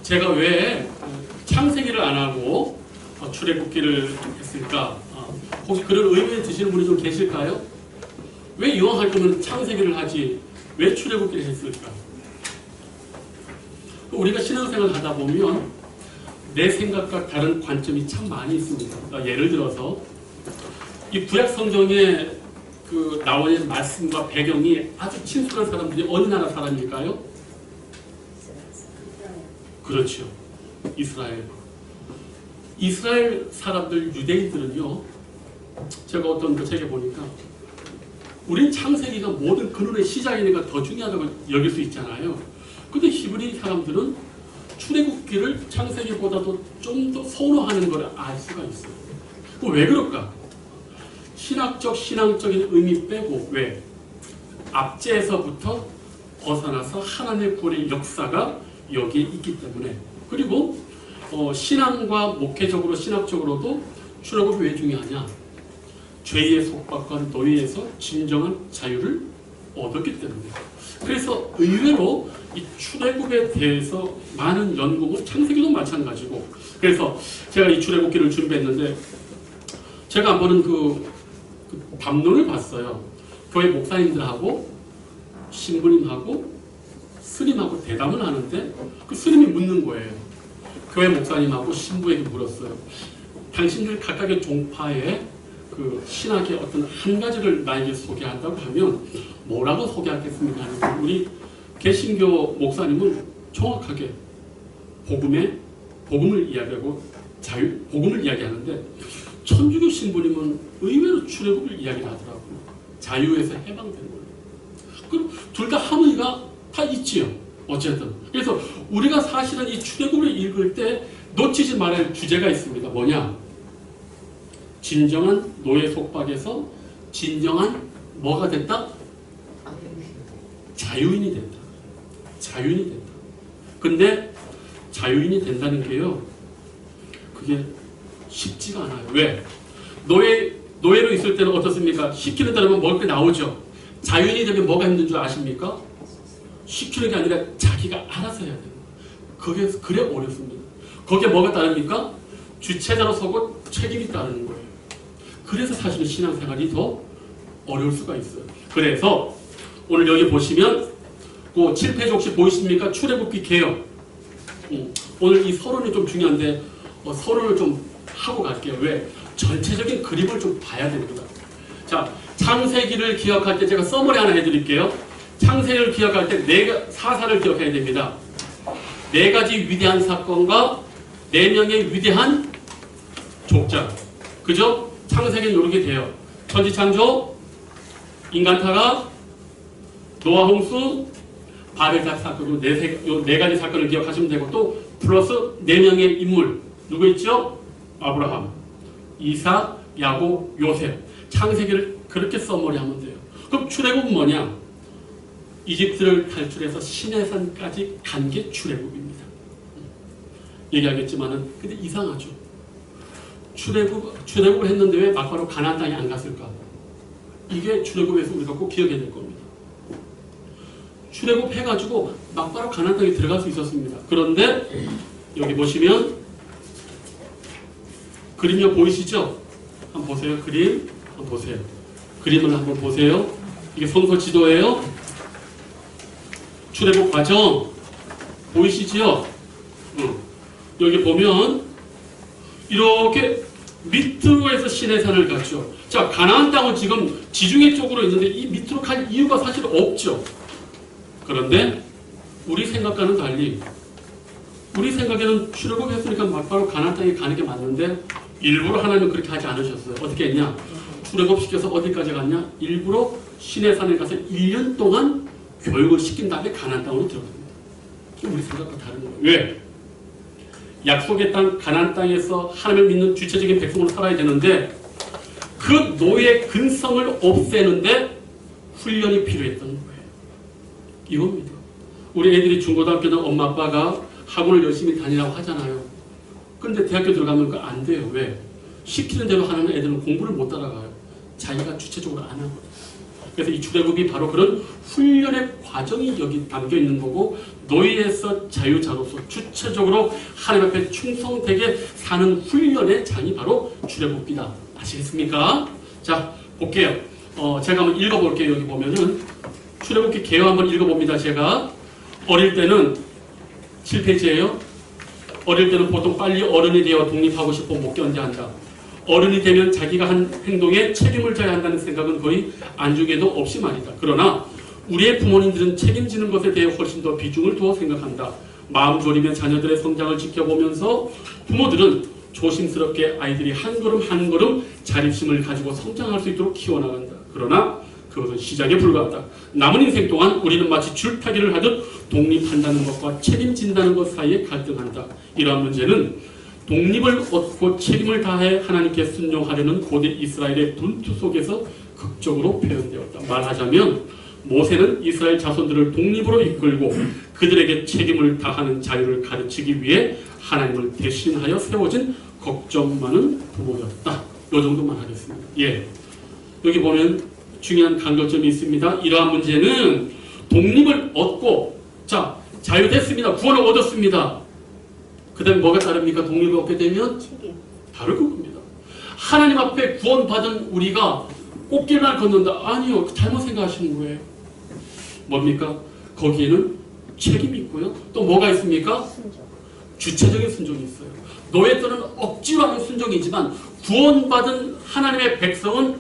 제가 왜 창세기를 안 하고 출애굽기를 했을까? 혹시 그런 의문에 드시는 분이 좀 계실까요? 왜 이왕 할 거면 창세기를 하지 왜 출애굽기를 했을까? 우리가 신앙생활을 하다 보면 내 생각과 다른 관점이 참 많이 있습니다. 예를 들어서 이 구약 성경에 그 나와 있는 말씀과 배경이 아주 친숙한 사람들이 어느 나라 사람일까요? 그렇죠. 이스라엘. 이스라엘 사람들, 유대인들은요, 제가 어떤 그 책에 보니까 우린 창세기가 모든 근원의 시작이니까 더 중요하다고 여길 수 있잖아요. 근데 히브리 사람들은 출애굽기를 창세기보다도 좀 더 선호하는 걸 알 수가 있어요. 왜 그럴까? 신앙적인 의미 빼고 왜? 압제에서부터 벗어나서 하나님의 구원의 역사가 여기에 있기 때문에. 그리고 신앙과 목회적으로 신학적으로도 출애굽이 왜 중요하냐? 죄의 속박과 노예에서 진정한 자유를 얻었기 때문에. 그래서 의외로 이 출애굽에 대해서 많은 연구고 창세기도 마찬가지고. 그래서 제가 이 출애굽기를 준비했는데 제가 한번은 그 담론을 봤어요. 교회 목사님들하고 신부님하고 스님하고 대담을 하는데 그 스님이 묻는 거예요. 교회 목사님하고 신부에게 물었어요. 당신들 각각의 종파의 그 신학의 어떤 한 가지를 나에게 소개한다고 하면 뭐라고 소개하겠습니까? 우리 개신교 목사님은 정확하게 복음을 이야기하고 복음을 이야기하는데 천주교 신부님은 의외로 출애굽을 이야기를 하더라고요. 자유에서 해방된 거예요. 그럼 둘 다 함의가 다 있지요. 어쨌든. 그래서 우리가 사실은 이 출애굽을 읽을 때 놓치지 말아야 할 주제가 있습니다. 뭐냐? 진정한 노예 속박에서 진정한 뭐가 됐다? 자유인이 된다. 자유인이 된다. 근데 자유인이 된다는 게요. 그게 쉽지가 않아요. 왜? 노예로 있을 때는 어떻습니까? 시키는 대로만 먹을 게 나오죠. 자유인이 되면 뭐가 힘든 줄 아십니까? 시키는 게 아니라 자기가 알아서 해야 돼요. 그래 어렵습니다. 거기에 뭐가 따릅니까? 주체자로 서고 책임이 따르는 거예요. 그래서 사실은 신앙생활이 더 어려울 수가 있어요. 그래서 오늘 여기 보시면 그 7페이지 혹시 보이십니까? 출애굽기 개역. 오늘 이 서론이 좀 중요한데 서론을 좀 하고 갈게요. 왜? 전체적인 그림을 좀 봐야 됩니다. 자, 창세기를 기억할 때 제가 서머리 하나 해드릴게요. 창세기를 기억할 때 사사를 기억해야 됩니다. 4가지 위대한 사건과 4명의 위대한 족장. 그죠? 창세기는 이렇게 돼요. 천지창조, 인간 타락, 노아 홍수, 바벨탑 사건, 4가지 사건을 기억하시면 되고 또 플러스 4명의 인물. 누구 있죠? 아브라함, 이삭, 야곱, 요셉. 창세기를 그렇게 써머리하면 돼요. 그럼 출애굽은 뭐냐? 이집트를 탈출해서 시내산까지 간 게 출애굽입니다. 얘기하겠지만은 근데 이상하죠. 출애굽을 했는데 왜 막바로 가나안 땅에 안 갔을까? 이게 출애굽에서 우리가 꼭 기억해야 될 겁니다. 출애굽 해가지고 막바로 가나안 땅에 들어갈 수 있었습니다. 그런데 여기 보시면 그림이 보이시죠? 한번 보세요. 그림 한번 보세요. 그림을 한번 보세요. 이게 성서 지도예요. 출애굽 과정 보이시지요? 여기 보면 이렇게 밑으로 해서 시내산을 갔죠. 자, 가나안 땅은 지금 지중해 쪽으로 있는데 이 밑으로 갈 이유가 사실 없죠. 그런데 우리 생각과는 달리 우리 생각에는 출애굽했으니까 막바로 가나안 땅에 가는 게 맞는데 일부러 하나님은 그렇게 하지 않으셨어요. 어떻게 했냐? 출애굽시켜서 어디까지 갔냐? 일부러 시내산에 가서 1년 동안 교육을 시킨 다음에 가나안 땅으로 들어갑니다. 우리 생각과 다른 거예요. 왜? 약속의 땅 가나안 땅에서 하나님을 믿는 주체적인 백성으로 살아야 되는데 그 노예 근성을 없애는데 훈련이 필요했던 거예요. 이겁니다. 우리 애들이 중고등학교는 엄마 아빠가 학원을 열심히 다니라고 하잖아요. 근데 대학교 들어가면 그거 안 돼요. 왜? 시키는 대로 하는 애들은 공부를 못 따라가요. 자기가 주체적으로 안 하거든요. 그래서 이 출애굽이 바로 그런 훈련의 과정이 여기 담겨 있는 거고, 노예에서 자유자로서 주체적으로 하나님 앞에 충성되게 사는 훈련의 장이 바로 출애굽기다. 아시겠습니까? 자, 볼게요. 제가 한번 읽어볼게요. 여기 보면은 출애굽기 개요 한번 읽어봅니다. 제가 어릴 때는 7페이지예요. 어릴 때는 보통 빨리 어른이 되어 독립하고 싶어 못 견뎌한다. 어른이 되면 자기가 한 행동에 책임을 져야 한다는 생각은 거의 안중에도 없이 말이다. 그러나 우리의 부모님들은 책임지는 것에 대해 훨씬 더 비중을 두어 생각한다. 마음 졸이며 자녀들의 성장을 지켜보면서 부모들은 조심스럽게 아이들이 한 걸음 한 걸음 자립심을 가지고 성장할 수 있도록 키워나간다. 그러나 그것은 시작에 불과하다. 남은 인생 동안 우리는 마치 줄타기를 하듯 독립한다는 것과 책임진다는 것 사이에 갈등한다. 이러한 문제는 독립을 얻고 책임을 다해 하나님께 순종하려는 고대 이스라엘의 분투 속에서 극적으로 표현되었다. 말하자면 모세는 이스라엘 자손들을 독립으로 이끌고 그들에게 책임을 다하는 자유를 가르치기 위해 하나님을 대신하여 세워진 걱정 많은 부모였다. 이 정도만 하겠습니다. 예, 여기 보면 중요한 간격점이 있습니다. 이러한 문제는 독립을 얻고, 자, 자유됐습니다. 구원을 얻었습니다. 그 다음에 뭐가 다릅니까? 독립을 얻게 되면 다를 겁니다. 하나님 앞에 구원받은 우리가 꽃길만 걷는다. 아니요. 잘못 생각하시는 거예요. 뭡니까? 거기에는 책임이 있고요. 또 뭐가 있습니까? 주체적인 순종이 있어요. 노예 때는 억지로 하는 순종이지만 구원받은 하나님의 백성은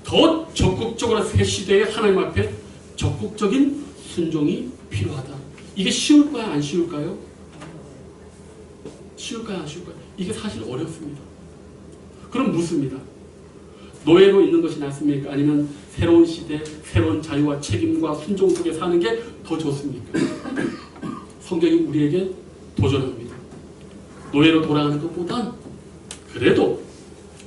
더 적극적으로 새 시대에 하나님 앞에 적극적인 순종이 필요하다. 이게 쉬울까요? 안 쉬울까요? 쉬울까요? 안 쉬울까요? 이게 사실 어렵습니다. 그럼 묻습니다. 노예로 있는 것이 낫습니까? 아니면 새로운 시대, 새로운 자유와 책임과 순종 속에 사는 게 더 좋습니까? 성경이 우리에게 도전합니다. 노예로 돌아가는 것보단 그래도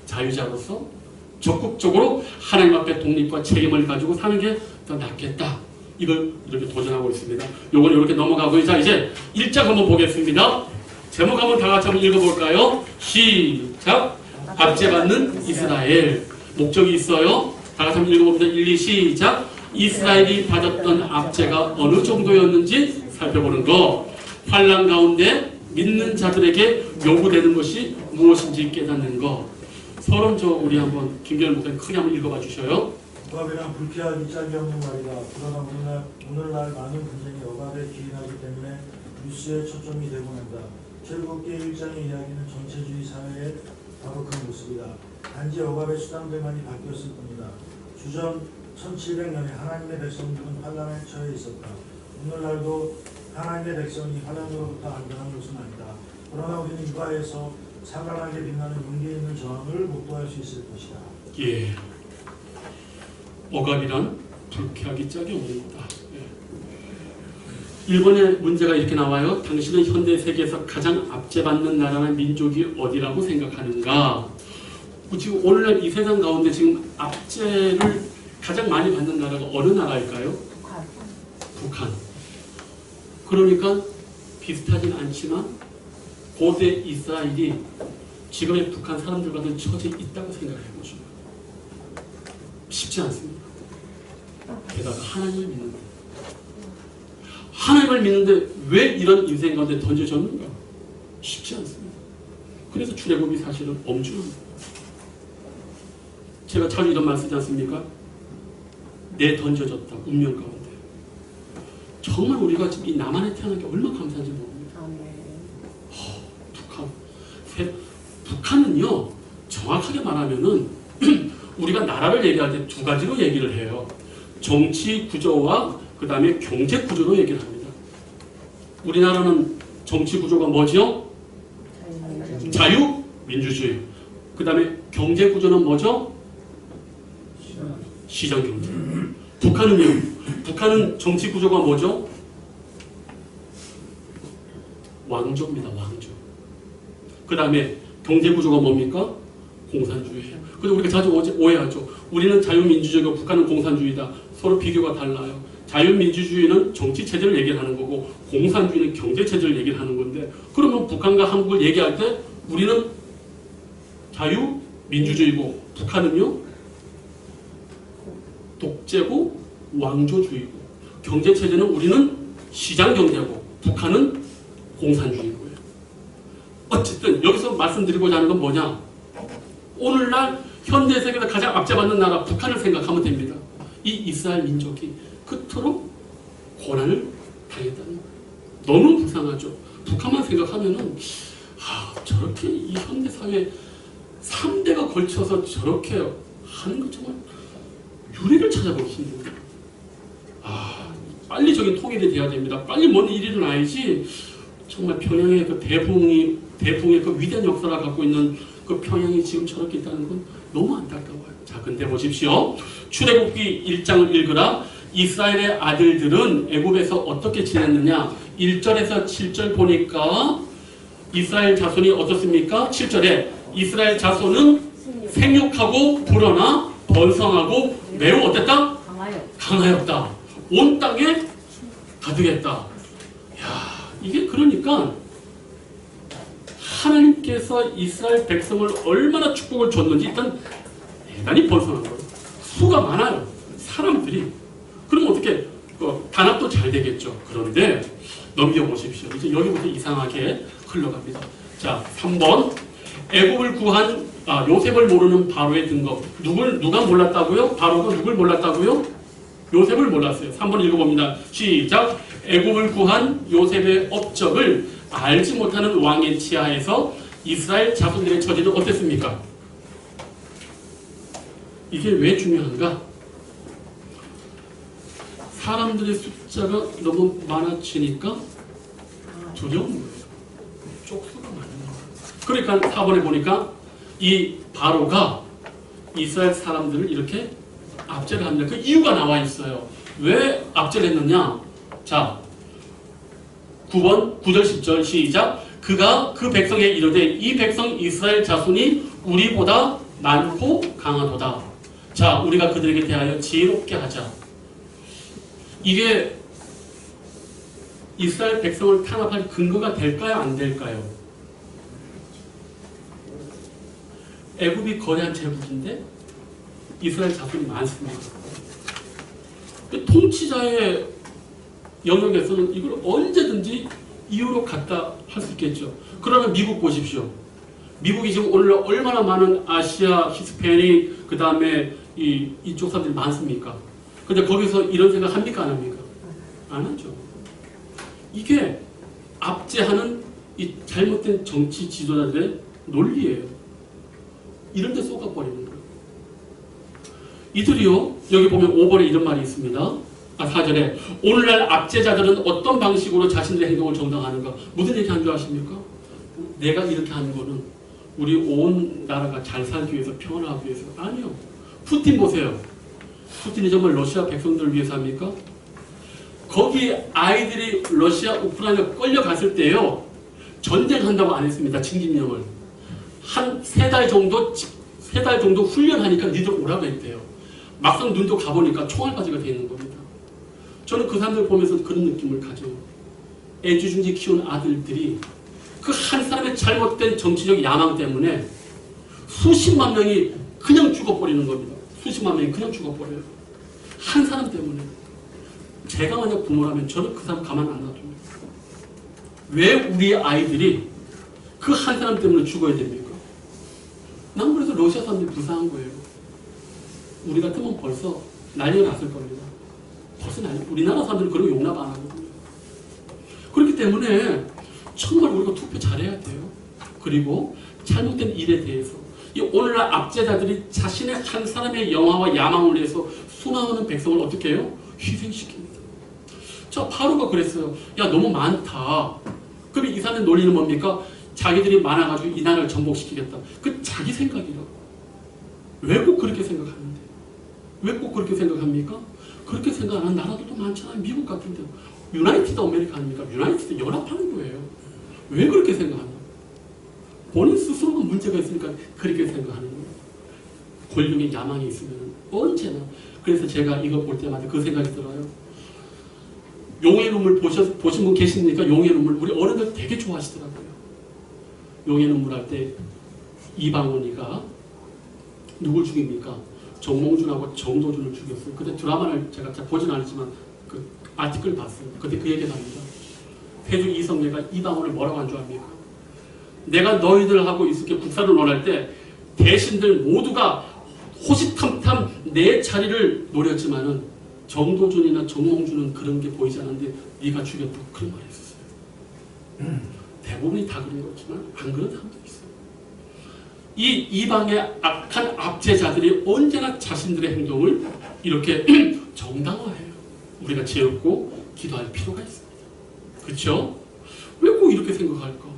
자유자로서 적극적으로 하나님 앞에 독립과 책임을 가지고 사는 게 더 낫겠다. 이걸 이렇게 도전하고 있습니다. 요건 이렇게 넘어가고, 자, 이제 1장 한번 보겠습니다. 제목 한번 다 같이 한번 읽어볼까요? 시작! 압제받는 이스라엘. 목적이 있어요. 다 같이 한번 읽어봅니다. 1, 2, 시작! 이스라엘이 받았던 압제가 어느 정도였는지 살펴보는 거. 환난 가운데 믿는 자들에게 요구되는 것이 무엇인지 깨닫는 거. 서론 우리 한번 김경일 목사님 크게 한번 읽어봐 주셔요. 억압이란 불쾌하기 짝이 없는 말이다. 그러나 오늘날 많은 분쟁이 억압에 기인하기 때문에 뉴스에 초점이 되고 난다. 출애굽기 1장의 이야기는 전체주의 사회의 바로 그 모습이다. 단지 억압의 수단들만이 바뀌었을 뿐이다. 주전 1700년에 하나님의 백성들은 환난에 처해 있었다. 오늘날도 하나님의 백성이 환난으로부터 안전한 것은 아니다. 그러나 우리는 이바에서 찬란하게 빛나는 용기 있는 저항을 목도할 수 있을 것이다. 예. 억압이란 불쾌하기 짝이 없는 거다. 예. 1번의 문제가 이렇게 나와요. 당신은 현대 세계에서 가장 압제받는 나라나 민족이 어디라고 생각하는가? 지금 오늘날 이 세상 가운데 지금 압제를 가장 많이 받는 나라가 어느 나라일까요? 북한. 그러니까 비슷하진 않지만 고대 이스라엘이 지금의 북한 사람들과는 처지에 있다고 생각해 보시면 쉽지 않습니다. 게다가 하나님을 믿는 거예요. 하나님을 믿는데 왜 이런 인생 가운데 던져졌는가? 쉽지 않습니다. 그래서 출애굽이 사실은 엄중합니다. 제가 자주 이런 말 쓰지 않습니까? 내 던져졌다. 운명 가운데. 정말 우리가 지금 이 남한에 태어난 게 얼마나 감사한지 모릅니다. 북한은요, 정확하게 말하면은 우리가 나라를 얘기할 때 두 가지로 얘기를 해요. 정치 구조와 그 다음에 경제 구조로 얘기를 합니다. 우리나라는 정치 구조가 뭐죠? 자유, 민주주의. 그 다음에 경제 구조는 뭐죠? 시장 경제. 북한은요? 북한은 정치 구조가 뭐죠? 왕조입니다. 왕조. 그 다음에 경제 구조가 뭡니까? 공산주의예요. 근데 우리가 자주 오해하죠. 우리는 자유민주주의고 북한은 공산주의다. 서로 비교가 달라요. 자유민주주의는 정치체제를 얘기를 하는 거고 공산주의는 경제체제를 얘기를 하는 건데, 그러면 북한과 한국을 얘기할 때 우리는 자유민주주의고 북한은요? 독재고 왕조주의고, 경제체제는 우리는 시장경제고 북한은 공산주의고요. 어쨌든 여기서 말씀드리고자 하는 건 뭐냐, 오늘날 현대세계에서 가장 압제받는 나라 북한을 생각하면 됩니다. 이 이스라엘 민족이 그토록 고난을 당했다는 거예요. 너무 불쌍하죠. 북한만 생각하면은 저렇게 이 현대사회 3대가 걸쳐서 저렇게 하는 것 정말 유례를 찾아보기 힘듭니다. 빨리 저기 통일이 돼야 됩니다. 빨리 뭔 일이 일어나야지. 정말 평양의 그 대붕의 그 위대한 역사를 갖고 있는 그 평양이 지금 저렇게 있다는 건 너무 안타까워요. 자, 근데 보십시오. 출애굽기 1장을 읽으라. 이스라엘의 아들들은 애굽에서 어떻게 지냈느냐. 1절에서 7절 보니까 이스라엘 자손이 어떻습니까? 7절에 이스라엘 자손은 생육하고 불어나 번성하고 매우 어땠다? 강하였다. 온 땅에 가득했다. 이게 그러니까 하나님께서 이스라엘 백성을 얼마나 축복을 줬는지 일단 대단히 번성한 거예요. 수가 많아요. 사람들이. 그럼 어떻게 단합도 잘 되겠죠. 그런데 넘겨보십시오. 이제 여기부터 이상하게 흘러갑니다. 자, 3번. 애굽을 구한 요셉을 모르는 바로의 등급. 누가 몰랐다고요? 바로가 누굴 몰랐다고요? 요셉을 몰랐어요. 3번 읽어봅니다. 시작. 애굽을 구한 요셉의 업적을 알지 못하는 왕의 치하에서 이스라엘 자손들의 처지는 어땠습니까? 이게 왜 중요한가? 사람들의 숫자가 너무 많아지니까 두려운 거예요. 쪽수가 많은 거예요. 그러니까 4번에 보니까 이 바로가 이스라엘 사람들을 이렇게 압제를 합니다. 그 이유가 나와 있어요. 왜 압제를 했느냐? 자, 9번 9절 10절 시작. 그가 그 백성에 이르되 이 백성 이스라엘 자손이 우리보다 많고 강하도다. 자, 우리가 그들에게 대하여 지혜롭게 하자. 이게 이스라엘 백성을 탄압할 근거가 될까요? 안 될까요? 애굽이 거대한 제국인데 이스라엘 자손이 많습니다. 통치자의 영역에서는 이걸 언제든지 이유로 갖다 할 수 있겠죠. 그러면 미국 보십시오. 미국이 지금 오늘 얼마나 많은 아시아, 히스패닉, 그 다음에 이쪽 사람들이 많습니까? 근데 거기서 이런 생각 합니까? 안 합니까? 안 하죠. 이게 압제하는 이 잘못된 정치 지도자들의 논리예요. 이런 데 쏘가버리는 거예요. 이들이요, 여기 보면 5번에 이런 말이 있습니다. 4절에 오늘날 압제자들은 어떤 방식으로 자신들의 행동을 정당하는가? 무슨 얘기 한 줄 아십니까? 내가 이렇게 하는 거는 우리 온 나라가 잘 살기 위해서, 평안하기 위해서. 아니요. 푸틴 보세요. 푸틴이 정말 러시아 백성들을 위해서 합니까? 거기 아이들이 러시아, 우크라이나 끌려갔을 때요, 전쟁한다고 안 했습니다. 징집령을. 한 3달 정도 훈련하니까 니들 오라고 했대요. 막상 눈도 가보니까 총알바지가 되어 있는 겁니다. 저는 그 사람들 보면서 그런 느낌을 가져요. 애지중지 키운 아들들이 그 한 사람의 잘못된 정치적 야망 때문에 수십만 명이 그냥 죽어버리는 겁니다. 수십만 명이 그냥 죽어버려요. 한 사람 때문에. 제가 만약 부모라면 저는 그 사람 가만 안 놔둡니다. 왜 우리 아이들이 그 한 사람 때문에 죽어야 됩니까? 난 그래서 러시아 사람들이 불쌍한 거예요. 우리 같으면 벌써 난리가 났을 겁니다. 벌써 우리나라 사람들은 그런 용납 안 하거든요. 그렇기 때문에 정말 우리가 투표 잘해야 돼요. 그리고 잘못된 일에 대해서 이 오늘날 압제자들이 자신의 한 사람의 영화와 야망을 위해서 수많은 백성을 어떻게 해요? 희생시킵니다. 자, 바로가 그랬어요. 야, 너무 많다. 그럼 이 사람의 논리는 뭡니까? 자기들이 많아가지고 이 나라를 정복시키겠다. 그 자기 생각이라고. 왜 꼭 그렇게 생각하는데? 왜 꼭 그렇게 생각합니까? 그렇게 생각하는 나라들도 많잖아요. 미국 같은 데. 유나이티드 아메리카 아닙니까? 유나이티드 연합하는 거예요. 왜 그렇게 생각하나? 본인 스스로가 문제가 있으니까 그렇게 생각하는 거예요. 권력의 야망이 있으면 언제나. 그래서 제가 이거 볼 때마다 그 생각이 들어요. 용의 눈물 보신 분 계십니까? 용의 눈물. 우리 어른들 되게 좋아하시더라고요. 용의 눈물 할 때 이방원이가 누굴 죽입니까? 정몽준하고 정도준을 죽였어요. 그때 드라마를 제가 잘 보진 않았지만 그 아티클 봤어요. 그때 그 얘기가 나옵니다. 태조 이성계가 이방원을 뭐라고 한 줄 압니까? 내가 너희들하고 있을게 국사를 논할 때 대신들 모두가 호시탐탐 내 자리를 노렸지만은 정도준이나 정몽준은 그런 게 보이지 않는데 네가 죽였다고 그런 말을 했었어요. 대부분이 다 그런 거지만 안 그런 사람도 있어요. 이 이방의 악한 압제자들이 언제나 자신들의 행동을 이렇게 정당화해요. 우리가 죄없고 기도할 필요가 있습니다. 그렇죠? 왜 꼭 이렇게 생각할까?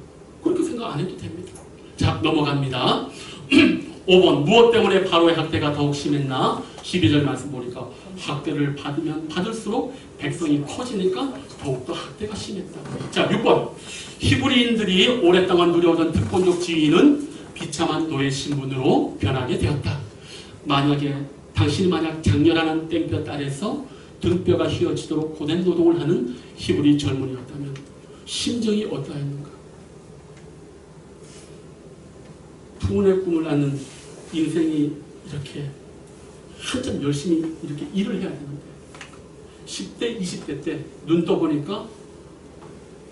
그렇게 생각 안 해도 됩니다. 자, 넘어갑니다. 5번 무엇 때문에 바로의 학대가 더욱 심했나? 12절 말씀 보니까 학대를 받으면 받을수록 백성이 커지니까 더욱더 학대가 심했다. 자, 6번 히브리인들이 오랫동안 누려오던 특권적 지위는 비참한 노예 신분으로 변하게 되었다. 당신이 만약 장렬하는 땡볕 아래서 등뼈가 휘어지도록 고된 노동을 하는 히브리 젊은이였다면 심정이 어떠했는가? 부모의 꿈을 낳는 인생이 이렇게 한참 열심히 이렇게 일을 해야 되는데 10대, 20대 때 눈 떠보니까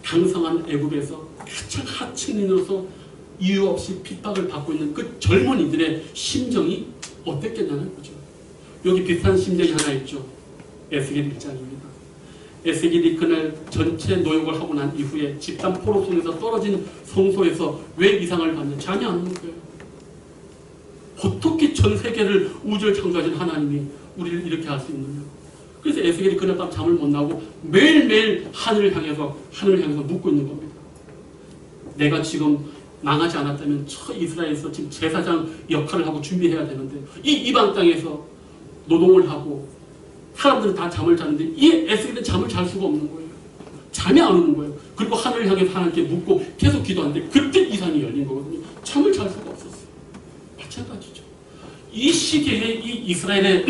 강성한 애굽에서 가장 하층민으로서 이유 없이 핍박을 받고 있는 그 젊은이들의 심정이 어땠겠냐는 거죠. 여기 비슷한 심정이 하나 있죠. 에스겔 1장입니다. 에스겔이 그날 전체 노역을 하고 난 이후에 집단 포로 속에서 떨어진 성소에서 왜 이상을 받냐? 잠이 안 오는 거예요. 어떻게 전 세계를 우주를 창조하신 하나님이 우리를 이렇게 할 수 있느냐? 그래서 에스겔이 그날 밤 잠을 못 나고 매일매일 하늘을 향해서 묻고 있는 겁니다. 내가 지금 망하지 않았다면 저 이스라엘에서 지금 제사장 역할을 하고 준비해야 되는데 이 이방 땅에서 노동을 하고 사람들은 다 잠을 자는데 이 에스겔은 잠을 잘 수가 없는 거예요. 잠이 안 오는 거예요. 그리고 하늘을 향해서 하나님께 묻고 계속 기도하는데 그때 이상이 열린 거거든요. 잠을 잘 수가 없었어요. 마찬가지죠. 이 시기에 이 이스라엘의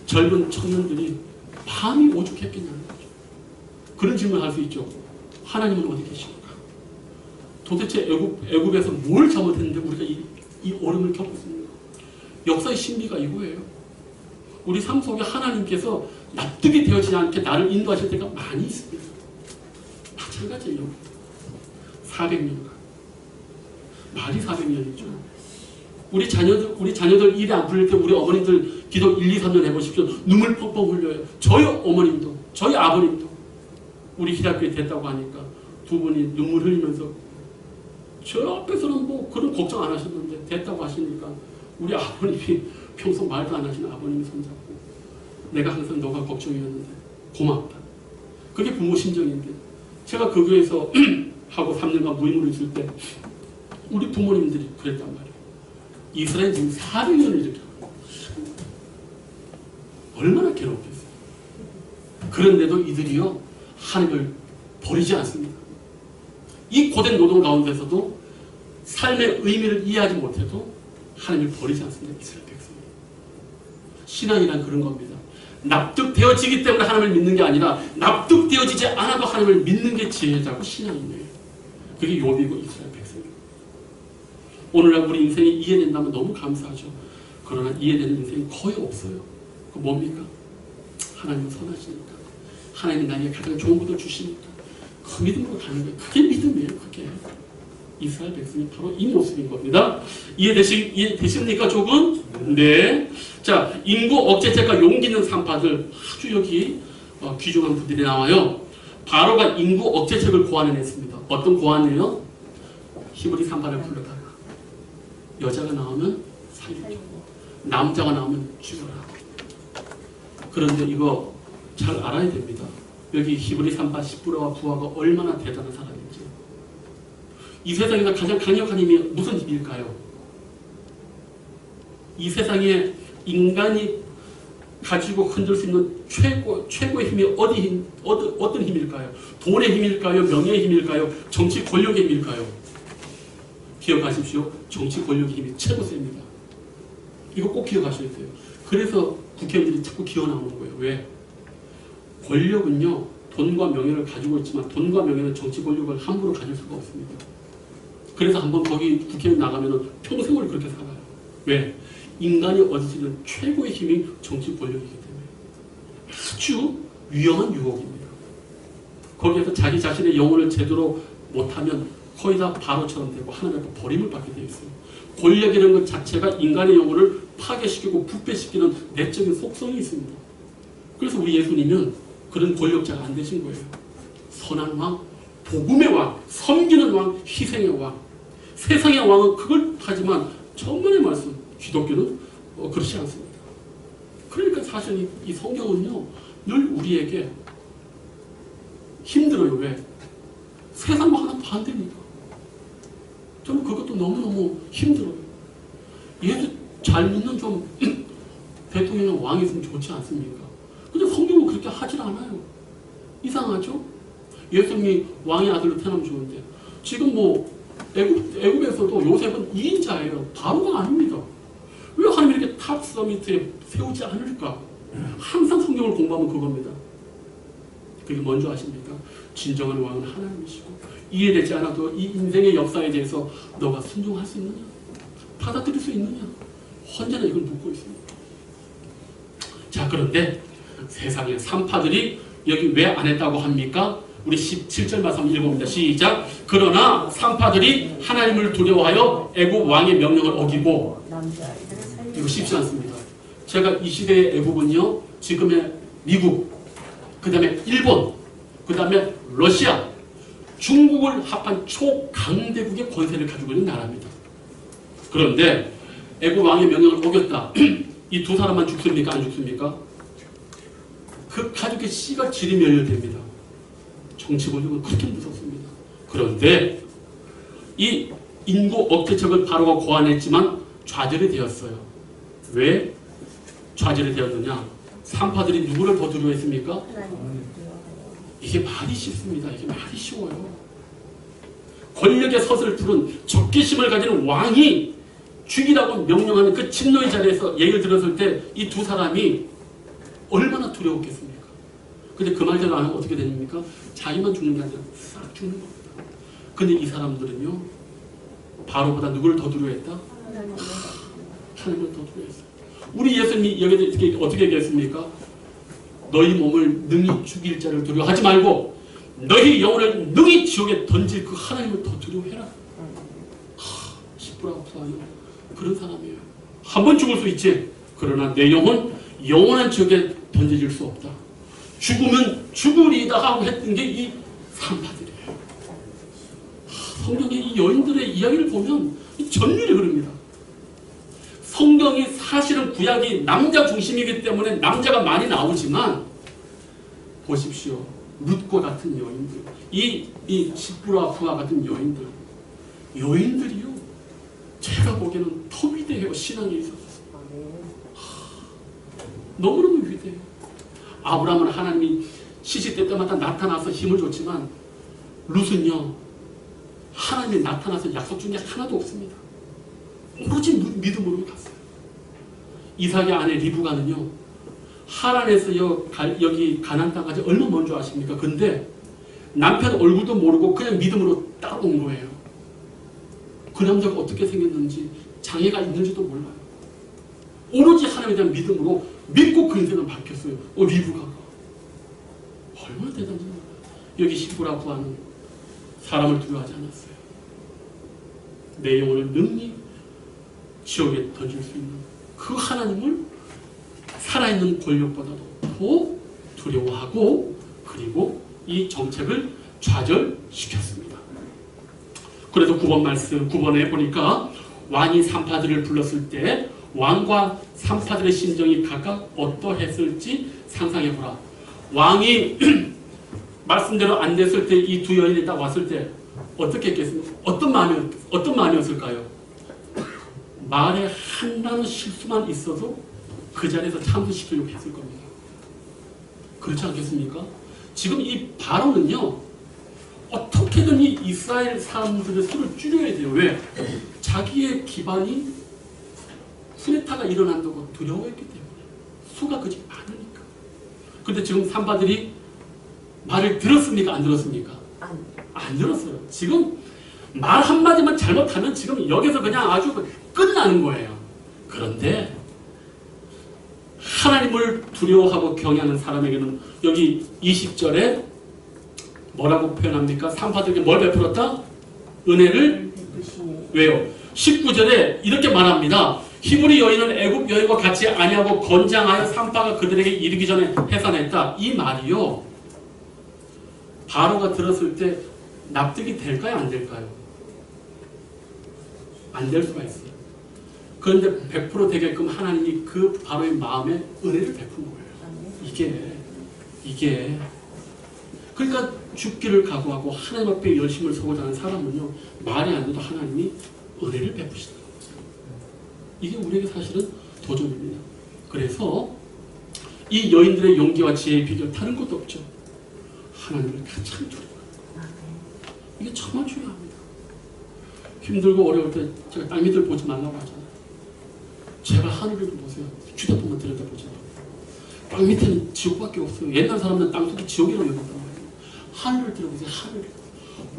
젊은 청년들이 마음이 오죽했겠냐는 거죠. 그런 질문을 할 수 있죠. 하나님은 어디 계십니까? 도대체 애굽에서 뭘 잘못했는데 우리가 이 어려움을 겪었습니까? 역사의 신비가 이거예요. 우리 삶 속에 하나님께서 납득이 되어지지 않게 나를 인도하실 때가 많이 있습니다. 마찬가지예요. 400년간. 말이 400년이죠. 우리 자녀들 일이 안 풀릴 때 우리 어머니들 기도 1, 2, 3년 해보십시오. 눈물 펑펑 흘려요. 저희 어머님도, 저희 아버님도 우리 기독교에 됐다고 하니까 두 분이 눈물 흘리면서 저 앞에서는 뭐 그런 걱정 안 하셨는데 됐다고 하시니까 우리 아버님이 평소 말도 안 하시는 아버님이 손잡고 내가 항상 너가 걱정이었는데 고맙다. 그게 부모 심정인데 제가 그 교회에서 하고 3년간 무임으로 있을 때 우리 부모님들이 그랬단 말이에요. 이스라엘 지금 400년을 이렇게 하고 얼마나 괴롭겠어요. 그런데도 이들이요 하나님을 버리지 않습니다. 이 고된 노동 가운데서도 삶의 의미를 이해하지 못해도 하나님을 버리지 않습니다. 이스라엘 백성이. 신앙이란 그런 겁니다. 납득되어지기 때문에 하나님을 믿는 게 아니라 납득되어지지 않아도 하나님을 믿는 게 지혜자고 신앙이에요. 그게 욥이고 이스라엘 백성이에요. 오늘날 우리 인생이 이해된다면 너무 감사하죠. 그러나 이해되는 인생이 거의 없어요. 그 뭡니까? 하나님은 선하시니까. 하나님이 나에게 가장 좋은 것을 주시니까. 그 믿음으로 가는 거예요. 그게 믿음이에요. 그게. 이스라엘 백성이 바로 이 모습인 겁니다. 이해되십니까 조금? 네. 자, 인구 억제책과 용기 있는 산파들 아주 여기 귀중한 분들이 나와요. 바로가 인구 억제책을 고안해냈습니다. 어떤 고안이에요? 히브리 산파를 불러다가 여자가 나오면 살리고 남자가 나오면 죽여라. 그런데 이거 잘 알아야 됩니다. 여기 히브리 산파 시브라와 부하가 얼마나 대단한 사람인지. 이 세상에서 가장 강력한 힘이 무슨 힘일까요? 이 세상에 인간이 가지고 흔들 수 있는 최고의 힘이 어떤 힘일까요? 돈의 힘일까요? 명예의 힘일까요? 정치 권력의 힘일까요? 기억하십시오. 정치 권력의 힘이 최고 셉니다. 이거 꼭 기억하셔야 돼요. 그래서 국회의원들이 자꾸 기어 나오는 거예요. 왜? 권력은요, 돈과 명예를 가지고 있지만 돈과 명예는 정치 권력을 함부로 가질 수가 없습니다. 그래서 한번 거기 국회의원 나가면 평생을 그렇게 살아요. 왜? 인간이 얻을 수 있는 최고의 힘이 정치 권력이기 때문에 아주 위험한 유혹입니다. 거기에서 자기 자신의 영혼을 제대로 못하면 거의 다 바로처럼 되고 하나님 앞에 버림을 받게 되어 있어요. 권력이라는 것 자체가 인간의 영혼을 파괴시키고 부패시키는 내적인 속성이 있습니다. 그래서 우리 예수님은 그런 권력자가 안 되신 거예요. 선한 왕, 복음의 왕, 섬기는 왕, 희생의 왕. 세상의 왕은 그걸 하지만 천만의 말씀, 기독교는 그렇지 않습니다. 그러니까 사실 이 성경은요, 늘 우리에게 힘들어요. 왜? 세상과 하나 반대니까. 저는 그것도 너무너무 힘들어요. 예수 잘 믿는 좀 대통령이나 왕이 있으면 좋지 않습니까? 근데 성경은 그렇게 하질 않아요. 이상하죠? 예수님이 왕의 아들로 태어나면 좋은데 지금 뭐 애굽에서도 요셉은 2인자예요. 바로가 아닙니다. 왜 하나님이 이렇게 탑 서미트에 세우지 않을까? 항상 성경을 공부하면 그겁니다. 그게 뭔지 아십니까? 진정한 왕은 하나님이시고 이해되지 않아도 이 인생의 역사에 대해서 너가 순종할 수 있느냐? 받아들일 수 있느냐? 언제나 이걸 묻고 있습니다. 자, 그런데 세상의 산파들이 여기 왜 안 했다고 합니까? 우리 17절 말씀 읽어봅니다. 시작. 그러나 산파들이 하나님을 두려워하여 애굽 왕의 명령을 어기고, 이거 쉽지 않습니다. 제가 이 시대의 애굽은요, 지금의 미국, 그 다음에 일본, 그 다음에 러시아, 중국을 합한 초강대국의 권세를 가지고 있는 나라입니다. 그런데 애굽 왕의 명령을 어겼다. 이 두 사람만 죽습니까? 안 죽습니까? 그 가족의 씨가 질이 멸렬됩니다. 정치 권력은 그렇게 무섭습니다. 그런데 이 인구 억제책을 바로가 고안했지만 좌절이 되었어요. 왜 좌절이 되었느냐? 산파들이 누구를 더 두려워했습니까? 이게 말이 쉽습니다. 이게 말이 쉬워요. 권력의 서슬을 푸른 적개심을 가지는 왕이 죽이라고 명령하는 그 침노의 자리에서 얘기를 들었을 때 이 두 사람이 얼마나 두려웠겠습니까? 근데 그 말대로 안 하면 어떻게 됩니까? 자기만 죽는 게 아니라 싹 죽는 겁니다. 근데 이 사람들은요, 바로보다 누구를 더 두려워했다? 하나님을 더 두려워했어요. 우리 예수님이 여기서 어떻게 얘기했습니까? 너희 몸을 능히 죽일 자를 두려워하지 말고 너희 영혼을 능히 지옥에 던질 그 하나님을 더 두려워해라. 시부라부사요. 그런 사람이에요. 한 번 죽을 수 있지. 그러나 내 영혼 영원한 지옥에 던져질 수 없다. 죽으면 죽으리다 하고 했던 게 이 산파들이에요. 성경의 이 여인들의 이야기를 보면 전율이 흐릅니다. 성경이 사실은 구약이 남자 중심이기 때문에 남자가 많이 나오지만 보십시오. 룻과 같은 여인들, 이 시부라 부하 같은 여인들이요. 제가 보기에는 더 위대해요. 신앙에 있어서. 너무너무 위대해요. 아브라함은 하나님이 시시때 때마다 나타나서 힘을 줬지만 룻은요, 하나님이 나타나서 약속 준 게 하나도 없습니다. 오로지 믿음으로 갔어요. 이삭의 아내 리브가는요, 하란에서 여기 가나안 땅까지 얼마 먼 줄 아십니까? 근데 남편 얼굴도 모르고 그냥 믿음으로 따라온 거예요. 그 남자가 어떻게 생겼는지, 장애가 있는지도 몰라요. 오로지 하나님에 대한 믿음으로 믿고 그 인생은 바뀌었어요. 리브가가 얼마나 대단한지 몰라요. 여기 시부라 부하는 사람을 두려워하지 않았어요. 내 영혼을 능히 지옥에 던질 수 있는 그 하나님을 살아있는 권력보다도 더 두려워하고, 그리고 이 정책을 좌절시켰습니다. 그래서 9번에 보니까 왕이 산파들을 불렀을 때 왕과 산파들의 심정이 각각 어떠했을지 상상해보라. 왕이 말씀대로 안 됐을 때 이 두 여인이 딱 왔을 때 어떻게 했겠습니까? 어떤 마음이었을까요? 말에 하나의 실수만 있어도 그 자리에서 참수시키려고 했을 겁니다. 그렇지 않겠습니까? 지금 이 바로는요, 어떻게든 이 이스라엘 사람들의 수를 줄여야 돼요. 왜? 자기의 기반이 쿠데타가 일어난다고 두려워했기 때문에. 수가 그지 많으니까. 근데 지금 산파들이 말을 들었습니까? 안 들었습니까? 안 들었어요. 지금 말 한마디만 잘못하면 지금 여기서 그냥 아주 끝나는 거예요. 그런데 하나님을 두려워하고 경외하는 사람에게는 여기 20절에 뭐라고 표현합니까? 산파들에게 뭘 베풀었다? 은혜를 왜요? 19절에 이렇게 말합니다. 히브리 여인은 애굽 여인과 같이 아니하고 건장하여 산파가 그들에게 이르기 전에 해산했다. 이 말이요. 바로가 들었을 때 납득이 될까요? 안 될까요? 안 될 수가 있어요. 그런데 100% 되게끔 하나님이 그 바로의 마음에 은혜를 베푼 거예요. 이게 그러니까 죽기를 각오하고 하나님 앞에 열심을 서고자 하는 사람은요, 말이 안 돼도 하나님이 은혜를 베푸시는 거예요. 이게 우리에게 사실은 도전입니다. 그래서 이 여인들의 용기와 지혜의 비결 다른 것도 없죠. 하나님을 가장 두려워하는 거예요. 이게 정말 중요합니다. 힘들고 어려울 때 제가 땅 밑을 보지 말라고 하잖아요. 제발 하늘을 좀 보세요. 휴대폰만 들여다보지 말고. 땅 밑에는 지옥밖에 없어요. 옛날 사람들은 땅속이 지옥이라고 여겼단 말이에요. 하늘을 들어보세요. 하늘.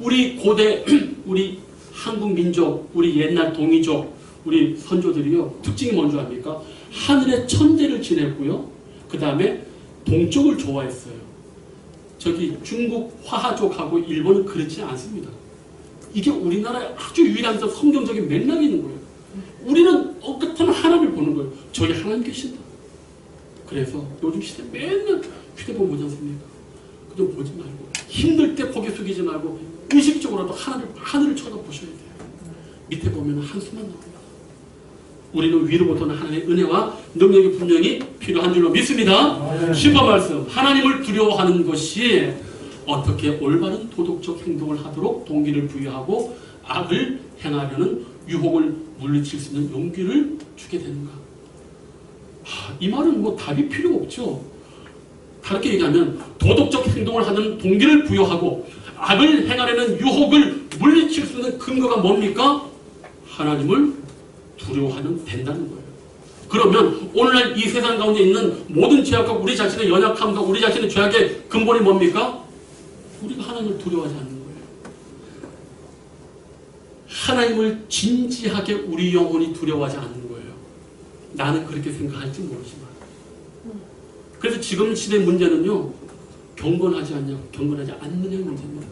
우리 고대 우리 한국 민족, 우리 옛날 동이족, 우리 선조들이요. 특징이 뭔지 압니까? 하늘의 천재를 지냈고요. 그 다음에 동쪽을 좋아했어요. 저기 중국 화하족하고 일본은 그렇지 않습니다. 이게 우리나라의 아주 유일한 성경적인 맥락이 있는 거예요. 우리는 끝에는 하나님을 보는 거예요. 저기 하나님 계신다. 그래서 요즘 시대 맨날 휴대폰 보지 않습니까? 그저 보지 말고 힘들 때 고개 숙이지 말고 의식적으로도 하늘을 쳐다보셔야 돼요. 밑에 보면 한숨만 나옵니다. 우리는 위로부터는 하나님의 은혜와 능력이 분명히 필요한 줄로 믿습니다. 10번 말씀. 하나님을 두려워하는 것이 어떻게 올바른 도덕적 행동을 하도록 동기를 부여하고 악을 행하려는 유혹을 물리칠 수 있는 용기를 주게 되는가? 이 말은 뭐 답이 필요 없죠. 다르게 얘기하면 도덕적 행동을 하는 동기를 부여하고 악을 행하려는 유혹을 물리칠 수 있는 근거가 뭡니까? 하나님을 두려워하면 된다는 거예요. 그러면 오늘날 이 세상 가운데 있는 모든 죄악과 우리 자신의 연약함과 우리 자신의 죄악의 근본이 뭡니까? 우리가 하나님을 두려워하지 않는 거예요. 하나님을 진지하게 우리 영혼이 두려워하지 않는 거예요. 나는 그렇게 생각할지 모르지만. 그래서 지금 시대의 문제는요, 경건하지 않냐, 경건하지 않느냐의 문제입니다.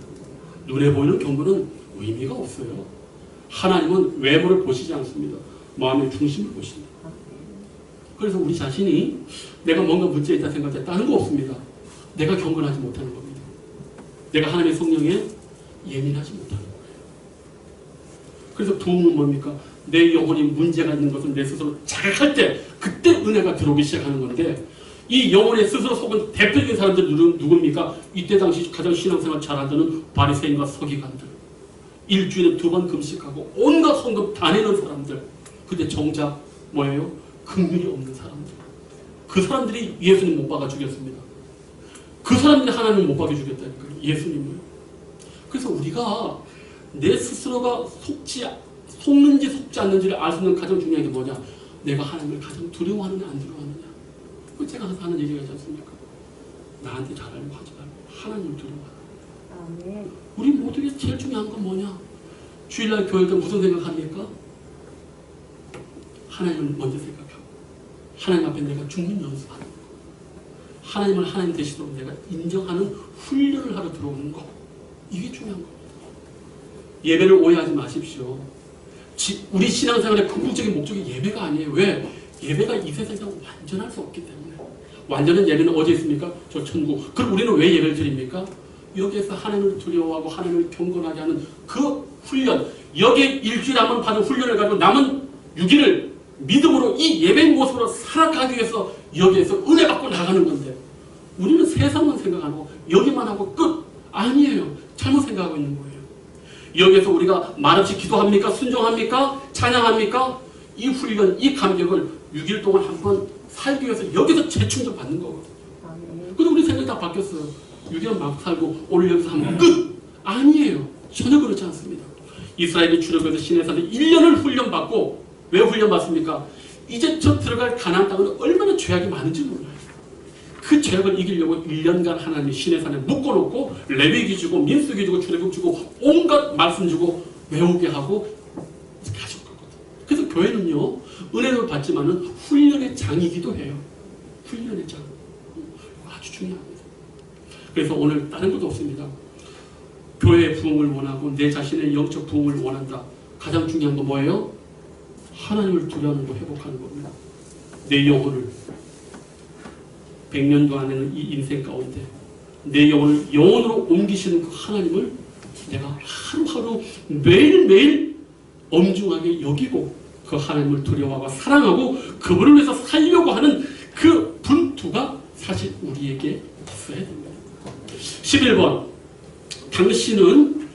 눈에 보이는 경건은 의미가 없어요. 하나님은 외모를 보시지 않습니다. 마음의 중심을 보십니다. 그래서 우리 자신이 내가 뭔가 문제 있다 생각할 때 다른 거 없습니다. 내가 경건하지 못하는 겁니다. 내가 하나님의 성령에 예민하지 못하는 거예요. 그래서 도움은 뭡니까? 내 영혼이 문제가 있는 것을 내 스스로 자각할 때 그때 은혜가 들어오기 시작하는 건데, 이 영혼에 스스로 속은 대표적인 사람들은 누굽니까? 이때 당시 가장 신앙생활 잘하던 바리새인과 서기관들, 일주일에 2번 금식하고 온갖 성금 다 내는 사람들. 근데 정작 뭐예요? 긍휼이 없는 사람들. 그 사람들이 예수님 못 박아 죽였습니다. 그 사람들이 하나님을 못 박아 죽였다니까요. 예수님을. 그래서 우리가 내 스스로가 속는지 속지 않는지를 알 수 있는 가장 중요한 게 뭐냐? 내가 하나님을 가장 두려워하느냐 안 두려워하느냐. 그 제가 항상 하는 얘기가 있지 않습니까? 나한테 잘하려고 하지 말고 하나님을 두려워하라. 우리 모두에게 제일 중요한 건 뭐냐? 주일날 교회 때 무슨 생각합니까? 하나님을 먼저 생각하고 하나님 앞에 내가 죽는 연습하는 거, 하나님을 하나님 되시도록 내가 인정하는 훈련을 하러 들어오는 거, 이게 중요한 겁니다. 예배를 오해하지 마십시오. 우리 신앙생활의 궁극적인 목적이 예배가 아니에요. 왜? 예배가 이 세상에서 완전할 수 없기 때문에. 완전한 예배는 어디 있습니까? 저 천국. 그럼 우리는 왜 예배를 드립니까? 여기에서 하나님을 두려워하고 하나님을 경건하게 하는 그 훈련, 여기에 일주일에 한 번 받은 훈련을 가지고 남은 6일을 믿음으로 이 예배의 모습으로 살아가기 위해서 여기에서 은혜 받고 나가는 건데, 우리는 세상만 생각하고 여기만 하고 끝. 아니에요. 잘못 생각하고 있는 거예요. 여기에서 우리가 말없이 기도합니까? 순종합니까? 찬양합니까? 이 훈련, 이 감격을 6일 동안 한번 살기 위해서 여기서 재충전 받는 거거든요. 근데 우리 생각이 다 바뀌었어요. 6일 막 살고 오늘 여기서 하면 끝! 아니에요. 전혀 그렇지 않습니다. 이스라엘이 출애굽에서 시내산에 1년을 훈련받고, 왜 훈련받습니까? 이제 저 들어갈 가나안 땅은 얼마나 죄악이 많은지 몰라요. 그 죄악을 이기려고 1년간 하나님이 시내산에 묶어놓고 레위기 주고 민수기 주고 출애굽 주고 온갖 말씀 주고 외우게 하고 가져올 거거든요. 그래서 교회는요, 은혜도 받지만은 훈련의 장이기도 해요. 훈련의 장. 아주 중요합니다. 그래서 오늘 다른 것도 없습니다. 교회의 부흥을 원하고 내 자신의 영적 부흥을 원한다. 가장 중요한 건 뭐예요? 하나님을 두려워하는 거 회복하는 겁니다. 내 영혼을 100년도 안에는 이 인생 가운데 내 영혼을 영혼으로 옮기시는 그 하나님을 내가 하루하루 매일매일 엄중하게 여기고 그 하나님을 두려워하고 사랑하고 그분을 위해서 살려고 하는 그 분투가 사실 우리에게 있어야 됩니다. 11번 당신은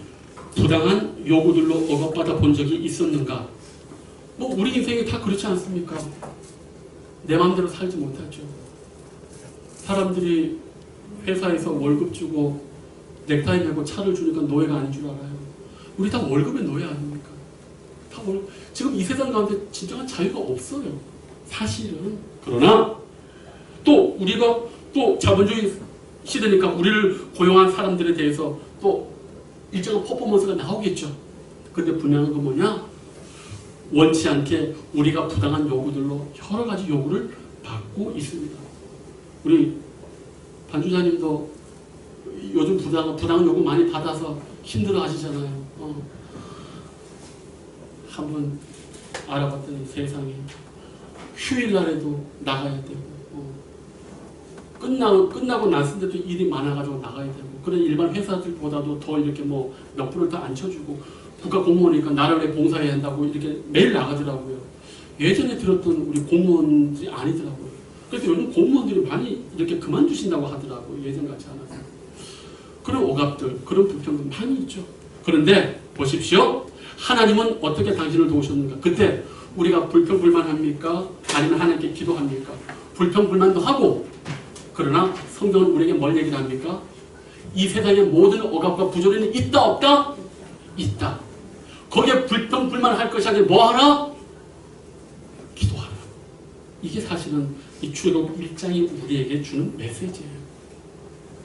부당한 요구들로 억압받아 본 적이 있었는가? 뭐 우리 인생이 다 그렇지 않습니까? 내 마음대로 살지 못하죠. 사람들이 회사에서 월급 주고 넥타이 메고 차를 주니까 노예가 아닌 줄 알아요. 우리 다 월급의 노예 아닙니까? 다 월급. 지금 이 세상 가운데 진정한 자유가 없어요. 사실은. 그러나 또 우리가 또 자본주의 시대니까 우리를 고용한 사람들에 대해서 또 일정한 퍼포먼스가 나오겠죠. 근데 분명한 건 뭐냐? 원치 않게 우리가 부당한 요구들로 여러 가지 요구를 받고 있습니다. 우리 반주사님도 요즘 부당한 요구 많이 받아서 힘들어 하시잖아요. 한번 알아봤더니 세상에 휴일날에도 나가야 되고 끝나고 났을 때도 일이 많아가지고 나가야 되고 그런 일반 회사들보다도 더 이렇게 뭐 몇 프로를 더 안 쳐주고 국가 공무원이니까 나를 위해 봉사해야 한다고 이렇게 매일 나가더라고요. 예전에 들었던 우리 공무원들이 아니더라고요. 그래서 요즘 공무원들이 많이 이렇게 그만두신다고 하더라고요. 예전 같지 않아서. 그런 억압들, 그런 불평들 많이 있죠. 그런데 보십시오. 하나님은 어떻게 당신을 도우셨는가? 그때 우리가 불평불만합니까? 아니면 하나님께 기도합니까? 불평불만도 하고 그러나 성경은 우리에게 뭘 얘기를 합니까? 이 세상의 모든 억압과 부조리는 있다 없다? 있다. 거기에 불평불만할 것이 아니라 뭐하라? 기도하라. 이게 사실은 이 출애굽 1장이 우리에게 주는 메시지예요.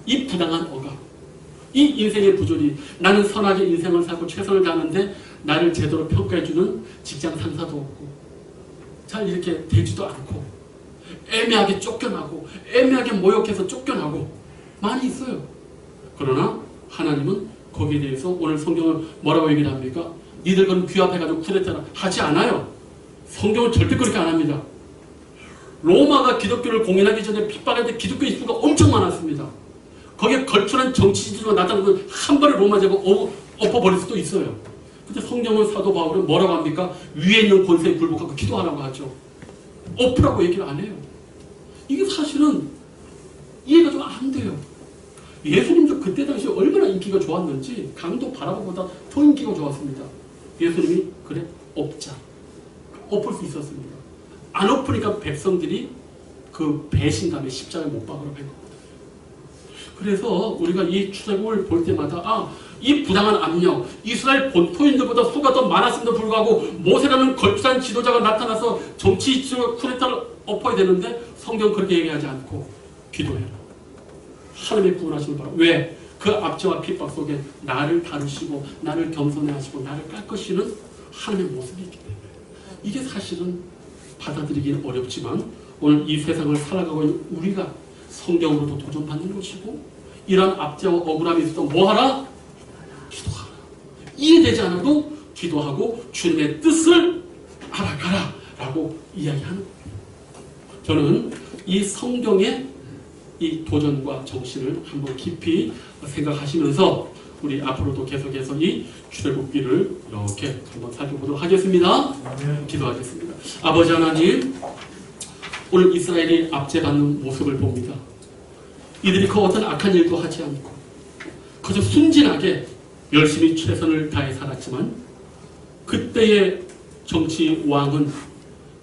이 부당한 억압, 이 인생의 부조리, 나는 선하게 인생을 살고 최선을 다하는데 나를 제대로 평가해주는 직장 상사도 없고 잘 이렇게 되지도 않고 애매하게 쫓겨나고 애매하게 모욕해서 쫓겨나고 많이 있어요. 그러나 하나님은 거기에 대해서 오늘 성경을 뭐라고 얘기를 합니까? 니들 그럼 귀합해가지고 쿠데타를 하지 않아요. 성경은 절대 그렇게 안 합니다. 로마가 기독교를 공인하기 전에 핍박할 때 기독교 인수가 엄청 많았습니다. 거기에 걸출한 정치지도가 나타나면 한 번에 로마 제국 엎어버릴 수도 있어요. 근데 성경은 사도 바울은 뭐라고 합니까? 위에 있는 권세에 굴복하고 기도하라고 하죠. 엎으라고 얘기를 안 해요. 이게 사실은 이해가 좀 안 돼요. 예수님도 그때 당시에 얼마나 인기가 좋았는지 강도 바라바보다 더 인기가 좋았습니다. 예수님이 그래 엎자. 엎을 수 있었습니다. 안 엎으니까 백성들이 그 배신감에 십자가에 못 박으라고 한 겁니다. 그래서 우리가 이 출애굽을 볼 때마다 이 부당한 압력, 이스라엘 본토인들보다 수가 더 많았음에도 불구하고 모세라는 걸출한 지도자가 나타나서 정치 쿠데타를 엎어야 되는데 성경은 그렇게 얘기하지 않고 기도해라. 하나님의 구원하심을 바라. 왜? 그 압제와 핍박 속에 나를 다루시고 나를 겸손해 하시고 나를 깎으시는 하나님의 모습이 있기 때문에 이게 사실은 받아들이기는 어렵지만 오늘 이 세상을 살아가고 있는 우리가 성경으로도 도전받는 것이고 이러한 압제와 억울함이 있어도 뭐하라? 기도하라. 이해되지 않아도 기도하고 주님의 뜻을 알아가라 라고 이야기하는 겁니다. 저는 이 성경의 이 도전과 정신을 한번 깊이 생각하시면서 우리 앞으로도 계속해서 이 출애굽기를 이렇게 한번 살펴보도록 하겠습니다. 기도하겠습니다. 아버지 하나님, 오늘 이스라엘이 압제받는 모습을 봅니다. 이들이 그 어떤 악한 일도 하지 않고 그저 순진하게 열심히 최선을 다해 살았지만 그때의 정치 왕은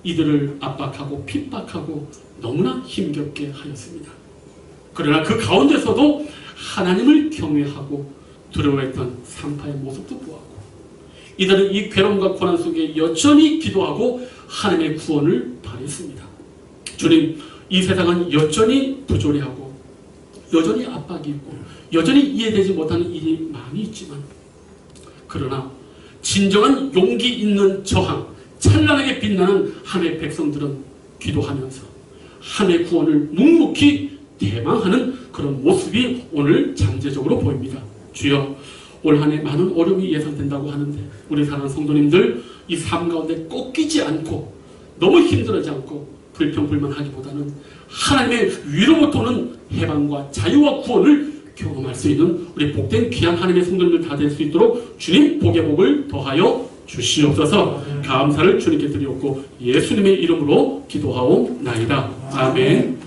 이들을 압박하고 핍박하고 너무나 힘겹게 하였습니다. 그러나 그 가운데서도 하나님을 경외하고 두려워했던 산파의 모습도 보았고 이들은 이 괴로움과 고난 속에 여전히 기도하고 하나님의 구원을 바랬습니다. 주님, 이 세상은 여전히 부조리하고 여전히 압박이 있고 여전히 이해되지 못하는 일이 많이 있지만 그러나 진정한 용기 있는 저항, 찬란하게 빛나는 하나님의 백성들은 기도하면서 하나님의 구원을 묵묵히 대망하는 그런 모습이 오늘 잠재적으로 보입니다. 주여, 올 한 해 많은 어려움이 예상된다고 하는데 우리 사랑하는 성도님들 이 삶 가운데 꺾이지 않고 너무 힘들어하지 않고 불평불만하기보다는 하나님의 위로부터 오는 해방과 자유와 구원을 경험할 수 있는 우리 복된 귀한 하나님의 성도님들 다 될 수 있도록 주님 복의 복을 더하여 주시옵소서. 감사를 주님께 드리옵고 예수님의 이름으로 기도하옵나이다. 아멘.